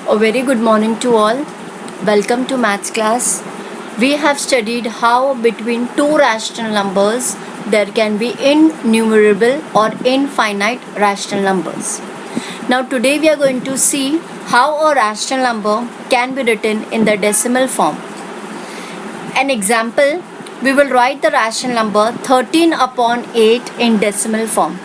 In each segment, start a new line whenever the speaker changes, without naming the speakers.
A very good morning to all. Welcome to maths class. We have studied how between two rational numbers there can be innumerable or infinite rational numbers. Now today we are going to see how a rational number can be written in the decimal form. An example, we will write the rational number 13 upon 8 in decimal form.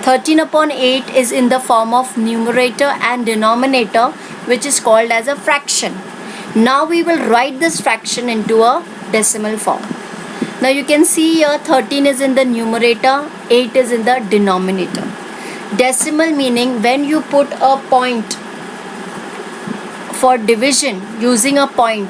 13 upon 8 is in the form of numerator and denominator, which is called as a fraction. Now we will write this fraction into a decimal form. Now you can see here 13 is in the numerator, 8 is in the denominator. Decimal meaning when you put a point for division using a point,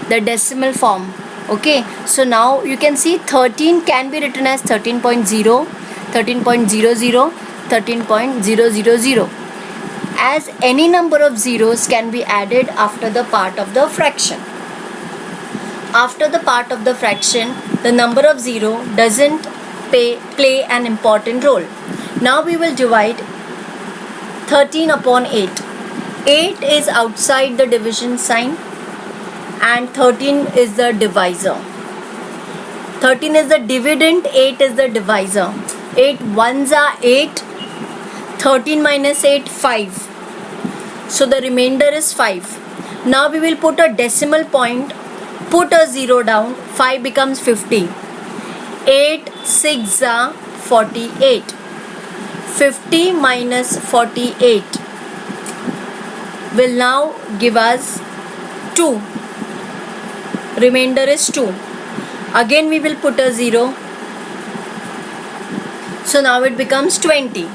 the decimal form. Okay, so now you can see 13 can be written as 13.0, 13.00, 13.000, as any number of zeros can be added after the part of the fraction. After the part of the fraction, the number of zero doesn't play an important role. Now we will divide 13 upon 8. 8 is outside the division sign and 13 is the divisor. 13 is the dividend, 8 is the divisor. 8 ones are 8, 13 minus 8, 5. So the remainder is 5. Now we will put a decimal point, put a 0 down, 5 becomes 50. 8 6 are 48. 50 minus 48 will now give us 2. Remainder is 2. Again we will put a 0. So now it becomes 20.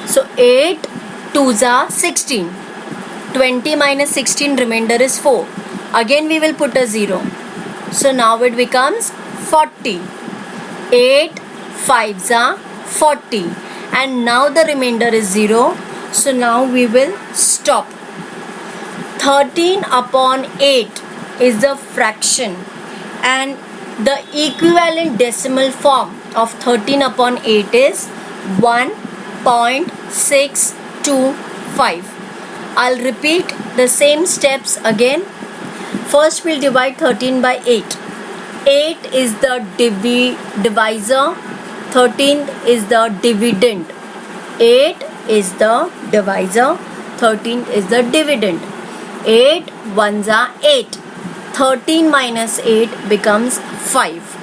So 8 2s are 16. 20 minus 16, remainder is 4. Again we will put a 0. So now it becomes 40. 8 5s are 40. And now the remainder is 0. So now we will stop. 13 upon 8 is the fraction, and the equivalent decimal form of 13 upon 8 is 1.625. I'll repeat the same steps again. First we'll divide 13 by 8. 8 is the divisor, 13 is the dividend. 8 is the divisor, 13 is the dividend. 8 ones are 8. 13 minus 8 becomes 5.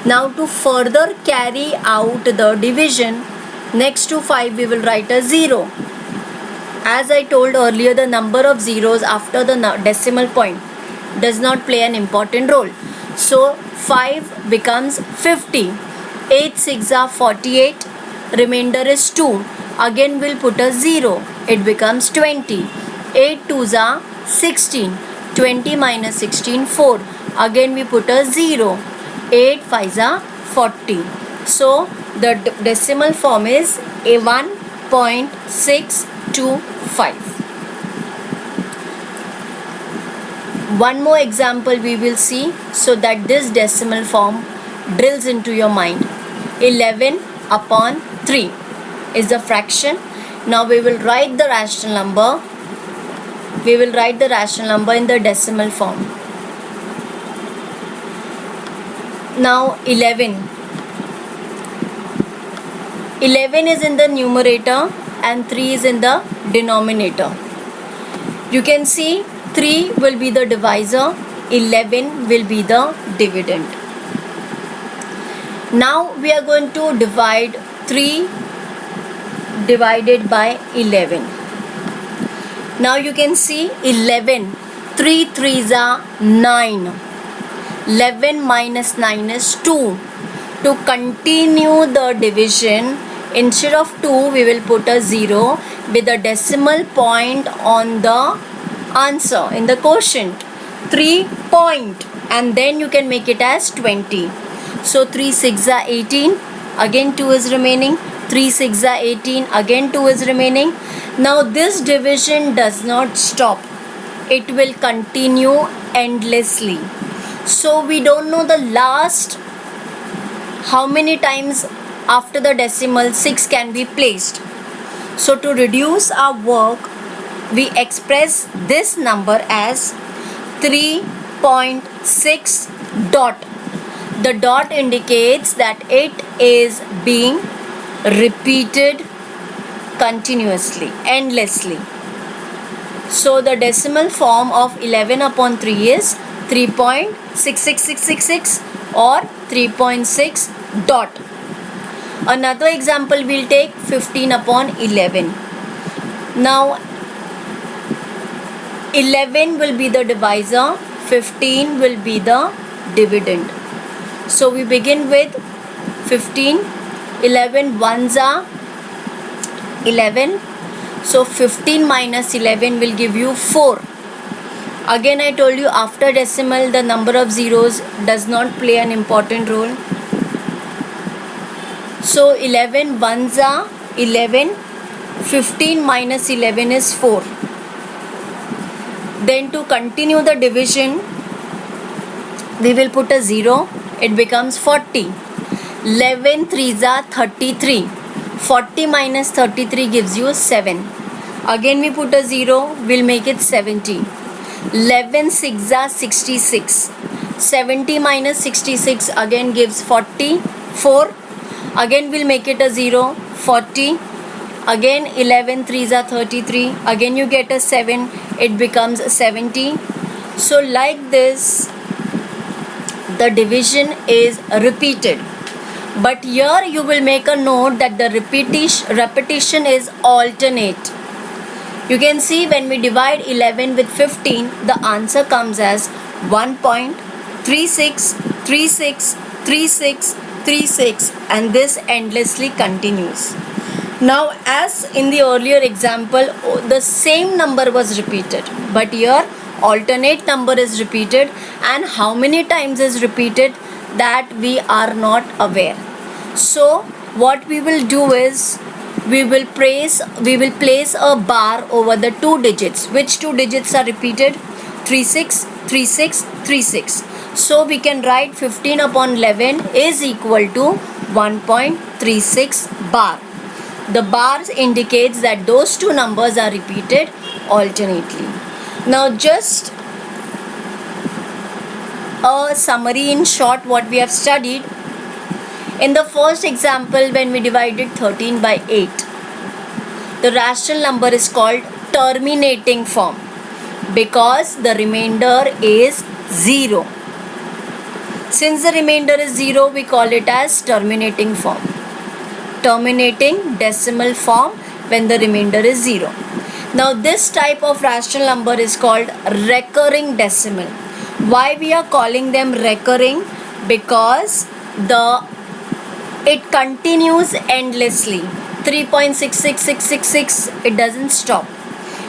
Now to further carry out the division, next to 5 we will write a 0. As I told earlier, the number of zeros after the decimal point does not play an important role. So 5 becomes 50. 8 6 are 48. Remainder is 2. Again we'll put a 0. It becomes 20. 8 2s are 16. 20 minus 16, 4. Again we put a 0. 8 5s are 40. So the decimal form is a 1.625. One more example we will see so that this decimal form drills into your mind. 11 upon 3 is the fraction. Now we will write the rational number. We will write the rational number in the decimal form. Now 11. 11 is in the numerator and 3 is in the denominator. You can see 3 will be the divisor, 11 will be the dividend. Now we are going to divide 3 divided by 11. Now you can see 11. 3 3s are 9. 11 minus 9 is 2. To continue the division, instead of 2 we will put a 0 with a decimal point on the answer in the quotient. 3 point, and then you can make it as 20. So 3 6 are 18. Again 2 is remaining. 3 6 are 18. Again 2 is remaining. Now this division does not stop. It will continue endlessly. So we don't know the last how many times after the decimal 6 can be placed. So to reduce our work, we express this number as 3.6 dot. The dot indicates that it is being repeated continuously, endlessly. So the decimal form of 11 upon 3 is 3.66666 or 3.6 dot. Another example we'll take 15 upon 11. Now 11 will be the divisor, 15 will be the dividend. So we begin with 15, 11 ones are 11. So 15 minus 11 will give you 4. Again I told you after decimal the number of zeros does not play an important role. So 11 ones are 11. 15 minus 11 is 4. Then to continue the division, we will put a 0. It becomes 40. 11 threes are 33. 40 minus 33 gives you 7. Again we put a 0. We'll make it 70. 11 6 are 66. 70 minus 66 again gives 44. Again we'll make it a 0. 40. Again 11 threes are 33. Again you get a 7. It becomes 70. So like this the division is repeated. But here you will make a note that the repetition is alternate. You can see when we divide 11 with 15, the answer comes as 1.36363636 and this endlessly continues. Now as in the earlier example, the same number was repeated, but here alternate number is repeated, and how many times is repeated that we are not aware. So what we will do is we will place a bar over the two digits. Which two digits are repeated? 36, 36, 36. So we can write 15 upon 11 is equal to 1.36 bar. The bars indicates that those two numbers are repeated alternately. Now just a summary in short what we have studied. In the first example, when we divided 13 by 8, the rational number is called terminating form because the remainder is 0. Since the remainder is 0, we call it as terminating form. Terminating decimal form when the remainder is 0. Now this type of rational number is called recurring decimal. Why we are calling them recurring? Because it continues endlessly. 3.66666, it doesn't stop.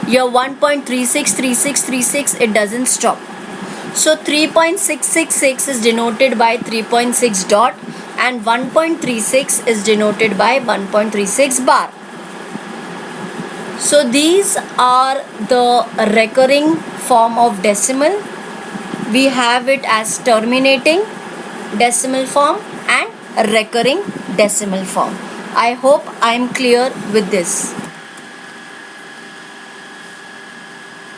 Your 1.363636, it doesn't stop. So 3.666 is denoted by 3.6 dot and 1.36 is denoted by 1.36 bar. So these are the recurring form of decimal. We have it as terminating decimal form and recurring decimal form. I hope I am clear with this.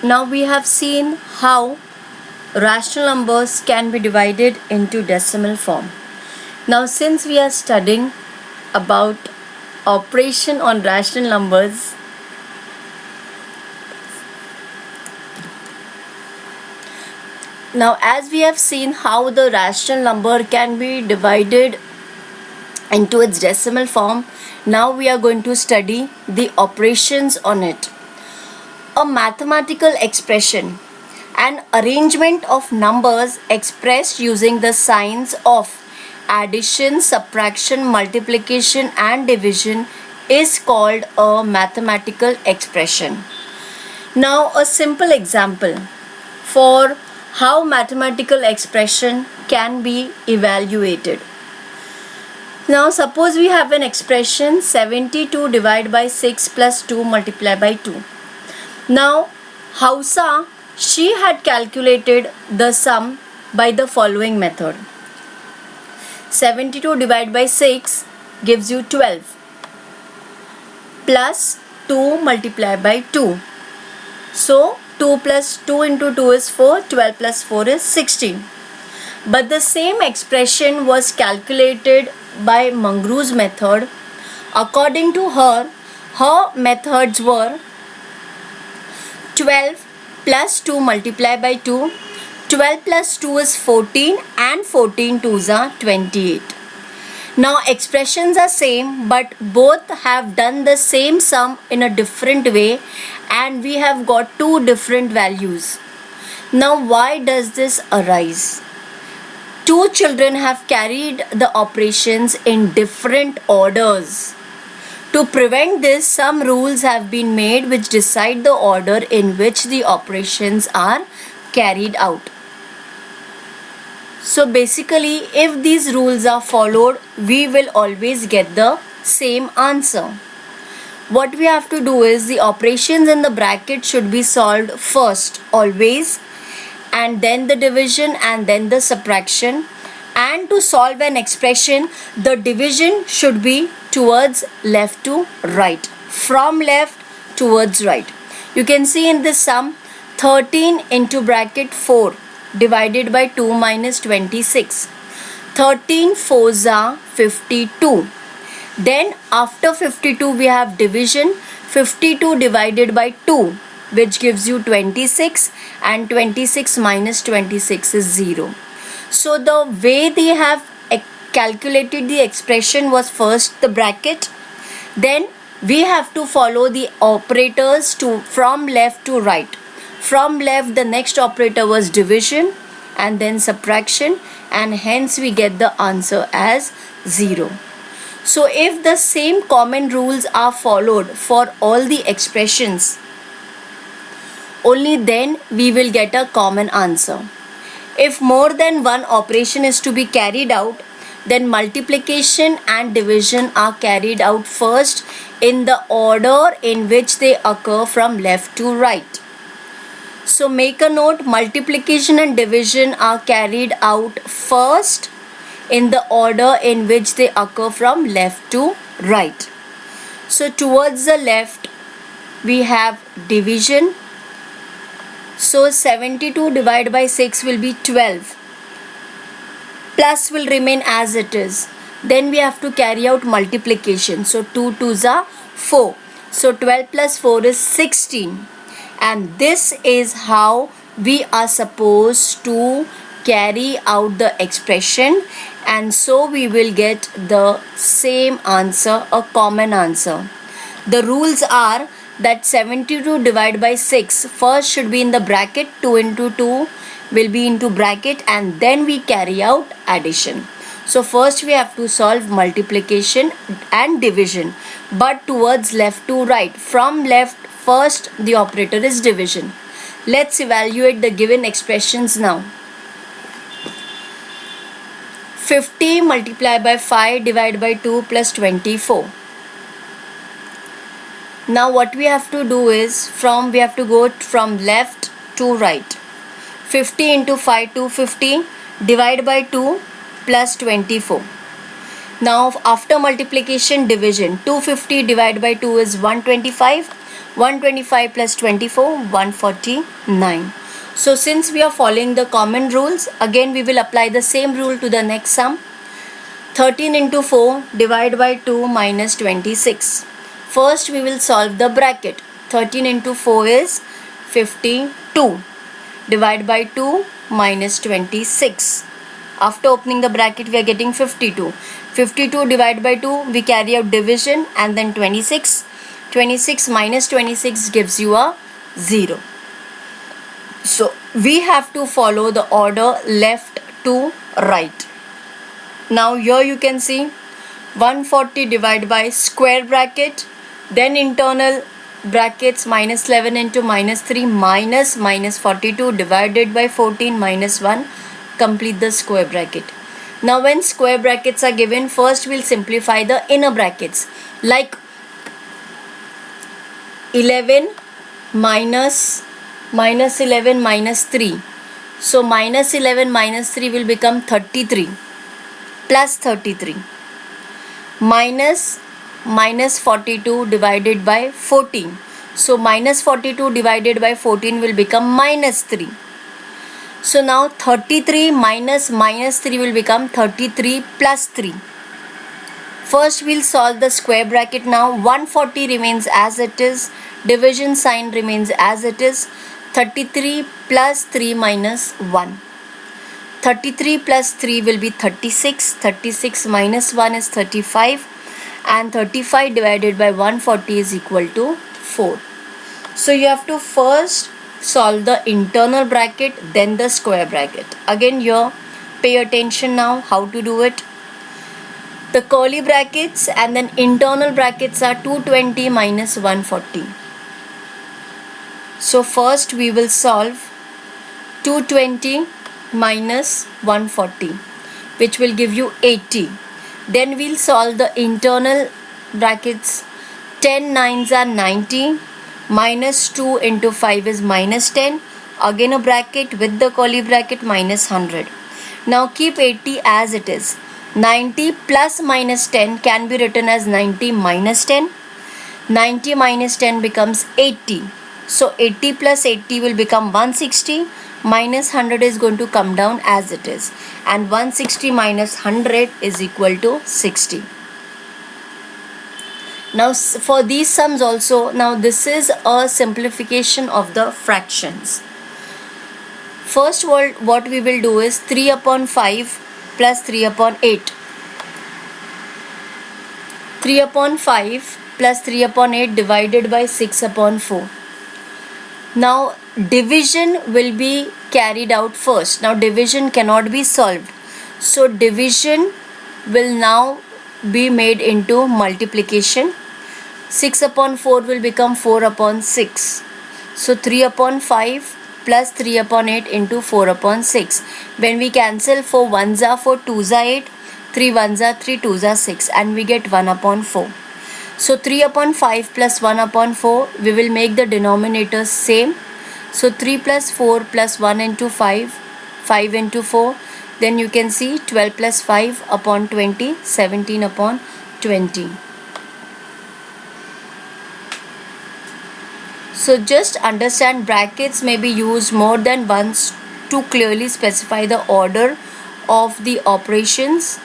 Now we have seen how rational numbers can be divided into decimal form. Now since we are studying about operation on rational numbers, now as we have seen how the rational number can be divided into its decimal form, now we are going to study the operations on it. A mathematical expression, an arrangement of numbers expressed using the signs of addition, subtraction, multiplication and division is called a mathematical expression. Now a simple example for how mathematical expression can be evaluated. Now suppose we have an expression 72 divided by 6 plus 2 multiplied by 2. Now Hausa, she had calculated the sum by the following method. 72 divided by 6 gives you 12 plus 2 multiplied by 2. So 2 plus 2 into 2 is 4, 12 plus 4 is 16. But the same expression was calculated by Mangru's method. According to her, her methods were 12 plus 2 multiplied by 2. 12 plus 2 is 14 and 14 2s are 28. Now expressions are same, but both have done the same sum in a different way and we have got two different values. Now why does this arise? Two children have carried the operations in different orders. To prevent this, some rules have been made which decide the order in which the operations are carried out. So basically, if these rules are followed, we will always get the same answer. What we have to do is the operations in the bracket should be solved first, always, and then the division and then the subtraction. And to solve an expression, the division should be towards left to right, from left towards right. You can see in this sum 13 into bracket 4 divided by 2 minus 26. 13 4s are 52. Then after 52 we have division. 52 divided by 2, which gives you 26, and 26 minus 26 is 0. So the way they have calculated the expression was first the bracket, then we have to follow the operators from left to right. From left, the next operator was division and then subtraction, and hence we get the answer as 0. So if the same common rules are followed for all the expressions, only then we will get a common answer. If more than one operation is to be carried out, then multiplication and division are carried out first in the order in which they occur from left to right. So make a note, multiplication and division are carried out first in the order in which they occur from left to right. So towards the left we have division. So 72 divided by 6 will be 12. Plus will remain as it is. Then we have to carry out multiplication. So 2 2s are 4. So 12 plus 4 is 16. And this is how we are supposed to carry out the expression, and so we will get the same answer, a common answer. The rules are that 72 divided by 6 first should be in the bracket, 2 into 2 will be into bracket, and then we carry out addition. So first we have to solve multiplication and division, but towards left to right. From left, first the operator is division. Let's evaluate the given expressions now. 50 multiplied by 5 divided by 2 plus 24. Now what we have to do is we have to go from left to right. 50 into 5 250 divided by 2 plus 24. Now after multiplication, division. 250 divided by 2 is 125. 125 plus 24, 149. So since we are following the common rules, again we will apply the same rule to the next sum. 13 into 4 divided by 2 minus 26. First we will solve the bracket. 13 into 4 is 52. Divided by 2 minus 26. After opening the bracket we are getting 52. 52 divided by 2, we carry out division, and then 26. 26 minus 26 gives you a 0. So we have to follow the order left to right. Now here you can see 140 divided by square bracket, then internal brackets minus 11 into minus 3 minus 42 divided by 14 minus 1. Complete the square bracket. Now when square brackets are given, first we'll simplify the inner brackets, like 11 minus 11 minus 3. So minus 11 minus 3 will become 33 plus 33 minus 42 divided by 14. So minus 42 divided by 14 will become minus 3. So now 33 minus minus 3 will become 33 plus 3. First we'll solve the square bracket now. 140 remains as it is. Division sign remains as it is. 33 plus 3 minus 1. 33 plus 3 will be 36. 36 minus 1 is 35. And 35 divided by 140 is equal to 4. So you have to first solve the internal bracket, then the square bracket. Again here, pay attention now how to do it. The curly brackets and then internal brackets are 220 minus 140. So first we will solve 220 minus 140, which will give you 80. Then we'll solve the internal brackets. 10 nines are 90. Minus 2 into 5 is minus 10. Again a bracket with the curly bracket, minus 100. Now keep 80 as it is. 90 plus minus 10 can be written as 90 minus 10. 90 minus 10 becomes 80. So 80 plus 80 will become 160. Minus 100 is going to come down as it is. And 160 minus 100 is equal to 60. Now for these sums also, now this is a simplification of the fractions. First what we will do is 3 upon 5 plus 3 upon 8. 3 upon 5 plus 3 upon 8 divided by 6 upon 4. Now division will be carried out first. Now division cannot be solved. So division will now be made into multiplication. 6 upon 4 will become 4 upon 6. So 3 upon 5 plus 3 upon 8 into 4 upon 6. When we cancel 4 1s are 4, 2s are 8, 3 1s are 3, 2s are 6, and we get 1 upon 4. So 3 upon 5 plus 1 upon 4, we will make the denominators same. So 3 plus 4 plus 1 into 5, 5 into 4. Then you can see 12 plus 5 upon 20, 17 upon 20. So just understand, brackets may be used more than once to clearly specify the order of the operations.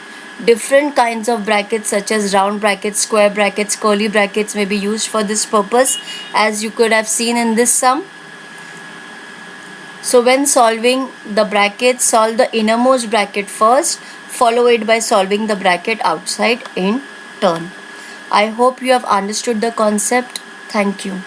Different kinds of brackets such as round brackets, square brackets, curly brackets may be used for this purpose, as you could have seen in this sum. So when solving the brackets, solve the innermost bracket first, follow it by solving the bracket outside in turn. I hope you have understood the concept. Thank you.